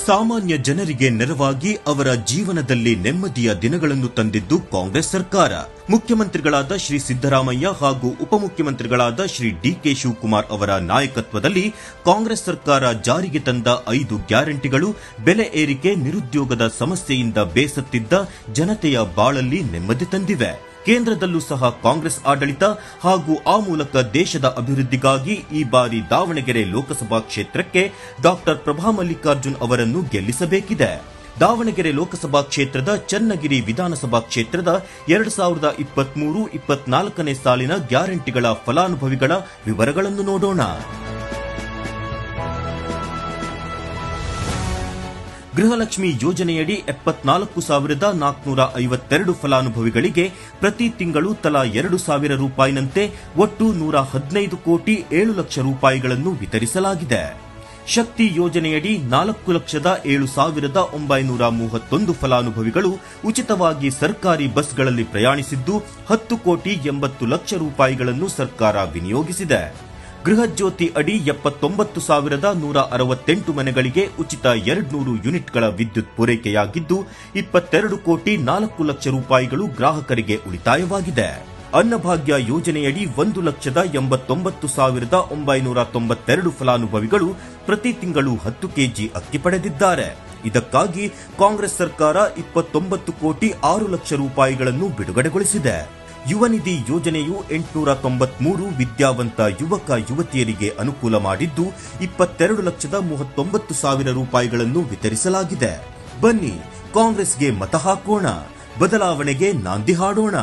ಸಾಮಾನ್ಯ ಜನರಿಗೆ ನೆರವಾಗಿ ಅವರ ಜೀವನದಲ್ಲಿ ನೆಮ್ಮದಿಯ ದಿನಗಳನ್ನು ತಂದಿದ್ದು ಕಾಂಗ್ರೆಸ್ ಸರ್ಕಾರ. ಮುಖ್ಯಮಂತ್ರಿಗಳಾದ ಶ್ರೀ ಸಿದ್ದರಾಮಯ್ಯ ಹಾಗೂ ಉಪಮುಖ್ಯಮಂತ್ರಿಗಳಾದ ಶ್ರೀ ಡಿಕೆ ಶಿವಕುಮಾರ್ ಅವರ ನಾಯಕತ್ವದಲ್ಲಿ ಕಾಂಗ್ರೆಸ್ ಸರ್ಕಾರ ಜಾರಿಗೆ ತಂದ 5 ಗ್ಯಾರಂಟಿಗಳು ಬೆಲೆ ಏರಿಕೆ, ನಿರುದ್ಯೋಗದ ಸಮಸ್ಯೆಯಿಂದ ಬೇಸತ್ತಿದ್ದ ಜನತೆಯ ಬಾಳಲ್ಲಿ ನೆಮ್ಮದಿ ತಂದಿವೆ. ಕೇಂದ್ರದಲ್ಲೂ ಸಹ ಕಾಂಗ್ರೆಸ್ ಆಡಳಿತ ಹಾಗೂ ಆ ಮೂಲಕ ದೇಶದ ಅಭಿವೃದ್ಧಿಗಾಗಿ ಈ ಬಾರಿ ದಾವಣಗೆರೆ ಲೋಕಸಭಾ ಕ್ಷೇತ್ರಕ್ಕೆ ಡಾಕ್ಟರ್ ಪ್ರಭಾ ಮಲ್ಲಿಕಾರ್ಜುನ್ ಅವರನ್ನು ಗೆಲ್ಲಿಸಬೇಕಿದೆ. ದಾವಣಗೆರೆ ಲೋಕಸಭಾ ಕ್ಷೇತ್ರದ ಚನ್ನಗಿರಿ ವಿಧಾನಸಭಾ ಕ್ಷೇತ್ರದ 2023-24ನೇ ಸಾಲಿನ ಗ್ಯಾರಂಟಿಗಳ ಫಲಾನುಭವಿಗಳ ವಿವರಗಳನ್ನು ನೋಡೋಣ. ಗೃಹಲಕ್ಷ್ಮಿ ಯೋಜನೆಯಡಿ 74,452 ಫಲಾನುಭವಿಗಳಿಗೆ ಪ್ರತಿ ತಿಂಗಳು ತಲಾ 2,000 ರೂಪಾಯಿನಂತೆ ಒಟ್ಟು 115 ಕೋಟಿ 7 ಲಕ್ಷ ರೂಪಾಯಿಗಳನ್ನು ವಿತರಿಸಲಾಗಿದೆ. ಶಕ್ತಿ ಯೋಜನೆಯಡಿ 4,07,931 ಫಲಾನುಭವಿಗಳು ಉಚಿತವಾಗಿ ಸರ್ಕಾರಿ ಬಸ್ಗಳಲ್ಲಿ ಪ್ರಯಾಣಿಸಿದ್ದು 10 ಕೋಟಿ 80 ಲಕ್ಷ ರೂಪಾಯಿಗಳನ್ನು ಸರ್ಕಾರ ವಿನಿಯೋಗಿಸಿದೆ. ಗೃಹ ಜ್ಯೋತಿ ಅಡಿ 79,168 ಮನೆಗಳಿಗೆ ಉಚಿತ 200 ಯೂನಿಟ್ಗಳ ವಿದ್ಯುತ್ ಪೂರೈಕೆಯಾಗಿದ್ದು 22 ಕೋಟಿ 4 ಲಕ್ಷ ರೂಪಾಯಿಗಳು ಗ್ರಾಹಕರಿಗೆ ಉಳಿತಾಯವಾಗಿದೆ. ಅನ್ನಭಾಗ್ಯ ಯೋಜನೆಯಡಿ 1,89,992 ಫಲಾನುಭವಿಗಳು ಪ್ರತಿ ತಿಂಗಳು 10 ಕೆಜಿ ಅಕ್ಕಿ ಪಡೆದಿದ್ದಾರೆ. ಇದಕ್ಕಾಗಿ ಕಾಂಗ್ರೆಸ್ ಸರ್ಕಾರ 29 ಕೋಟಿ 6 ಲಕ್ಷ ರೂಪಾಯಿಗಳನ್ನು ಬಿಡುಗಡೆಗೊಳಿಸಿದೆ. ಯುವ ನಿಧಿ ಯೋಜನೆಯು 893 ವಿದ್ಯಾವಂತ ಯುವಕ ಯುವತಿಯರಿಗೆ ಅನುಕೂಲ ಮಾಡಿದ್ದು 22,39,000 ರೂಪಾಯಿಗಳನ್ನು ವಿತರಿಸಲಾಗಿದೆ. ಬನ್ನಿ, ಕಾಂಗ್ರೆಸ್ಗೆ ಮತ ಹಾಕೋಣ, ಬದಲಾವಣೆಗೆ ನಾಂದಿ ಹಾಡೋಣ.